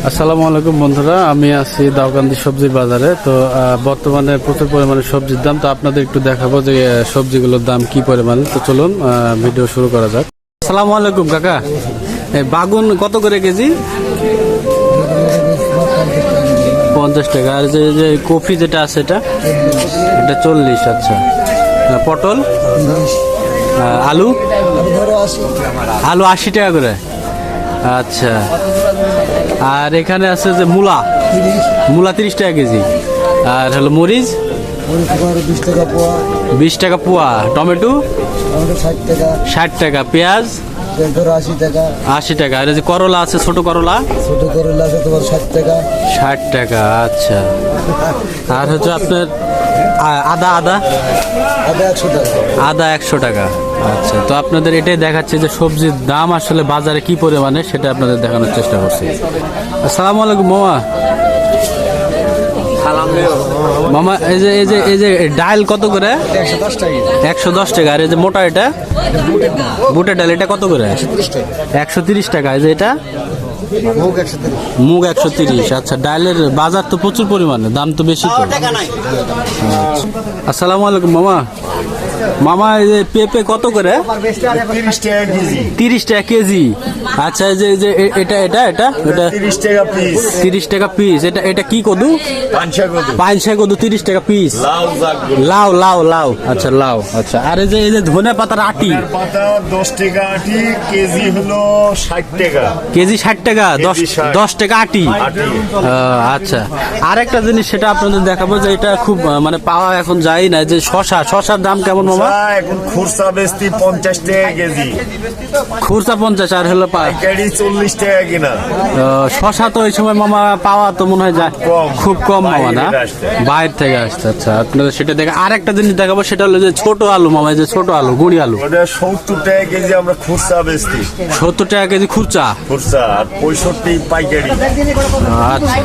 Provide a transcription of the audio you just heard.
আসসালামু আলাইকুম বন্ধুরা, আমি আছি দাউকান্দি সবজির বাজারে। তো বর্তমানে প্রচুর পরিমাণে সবজির দাম, তো আপনাদের একটু দেখাবো যে সবজিগুলোর দাম কি পরিমাণে। তো চলুন ভিডিও শুরু করা যাক। আসসালামু আলাইকুম কাকা, এই বাগুন কত করে কেজি? 50 টাকা। আর যে কফি যেটা আছে এটা 40। আচ্ছা, পটল, আলু 80 টাকা করে। আচ্ছা, আর এখানে আছে যে মূলা 30 টাকা কেজি। আর হলো মরিচ 20 টাকা পোয়া। টমেটো 60 টাকা। পেঁয়াজ 80 টাকা। আর এই যে করলা আছে, ছোট করলা আছে তোমার 60 টাকা। আচ্ছা, আর হচ্ছে আপনার আদা 100 টাকা। আচ্ছা, তো আপনাদের এটাই দেখাচ্ছে যে সবজির দাম আসলে বাজারে কি পরিমাণে, সেটা আপনাদের দেখানোর চেষ্টা করছি। আসসালামু আলাইকুম মামা। মামা, এই যে ডাল কত করে? 110 টাকা। আর এই যে মোটা এটা বুটের ডাল, এটা কত করে? 130 টাকা। এই যে এটা মুগ 130। আচ্ছা, ডালের বাজার তো প্রচুর পরিমাণে, দাম তো বেশি তো। আসসালামু আলাইকুম মামা। মামা, এই যে পেঁপে কত করে? 30 টাকা কেজি। আচ্ছা, এই যে এটা 30 টাকা পিস। এটা কি কদু? পাঁচশা কদু 30 টাকা পিস। লাউ। আচ্ছা, লাউ। আচ্ছা, আর এই যে ধনে পাতার আটি 10 টাকা আটি, কেজি হলো 60 টাকা। কেজি 60 টাকা, 10 টাকা আটি। আচ্ছা, আর একটা জিনিস সেটা আপনাদের দেখাবো যে এটা খুব মানে পাওয়া এখন যায় না, যে শশার দাম কেমন মামা? এখন খুরসা বেচতি 50 টাকা কেজি। খুচরা 50, আর হলো পাইকারি 40 টাকা কিনা। শশা তো এই সময় মামা পাওয়া তো মনে হয় যায় খুব কম মামা, না? বাইরে থেকে আসছে। আচ্ছা, আপনাদের সেটা দেখে আর একটা জিনিস দেখাবো, সেটা হলো যে ছোট আলু মামা, যে ছোট আলু, গুঁড়ি আলু 70 টাকা কেজি আমরা খুরসা বেচতি। 70 টাকা কেজি খুচরা, আর 65 পাইকারি। আচ্ছা।